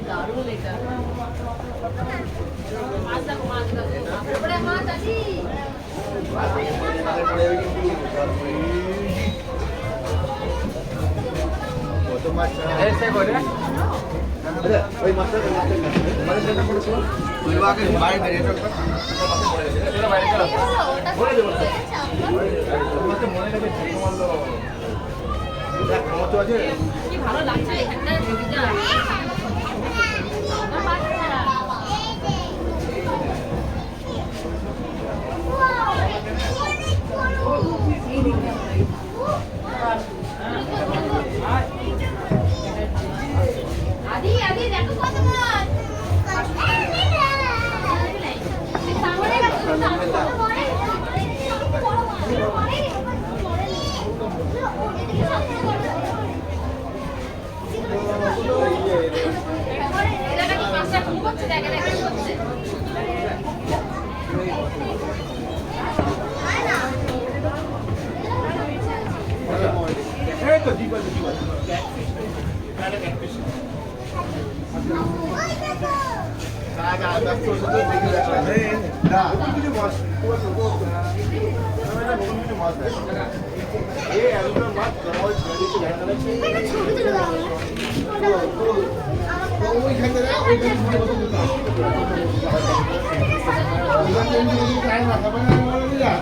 দারুণ এটা। মাছ দেখো, মাছ দেখো। তারপরে মাছ আছে। কত মাছ এসে করে ওই মাছটা তুই আগে বাইরে বেরিয়ে চল এটা বাইরে চল বলে দেব তোমাকে মনে লাগে ঠিক মারলো দেখ কত আছে কি ভালো লাগছে এখানটা দিদিটা। আদি আদি দেখো কত মাছ। সামনে রাখো সামনে। এটা কি মাছটা খুব হচ্ছে দেখে দেখে হচ্ছে। এই তো জীবন জীবন এটা ক্যাটফিশ কাগা দশ তো দেখে দেখা এই না কিছু মাছ কিছু মাছ এই আলুটা মাছ করাও ছেড়ে দিতে দেখা যাচ্ছে এটা ছবি তুলে দাও ওই খাইতে না ওই খাইতে না ওই খাইতে না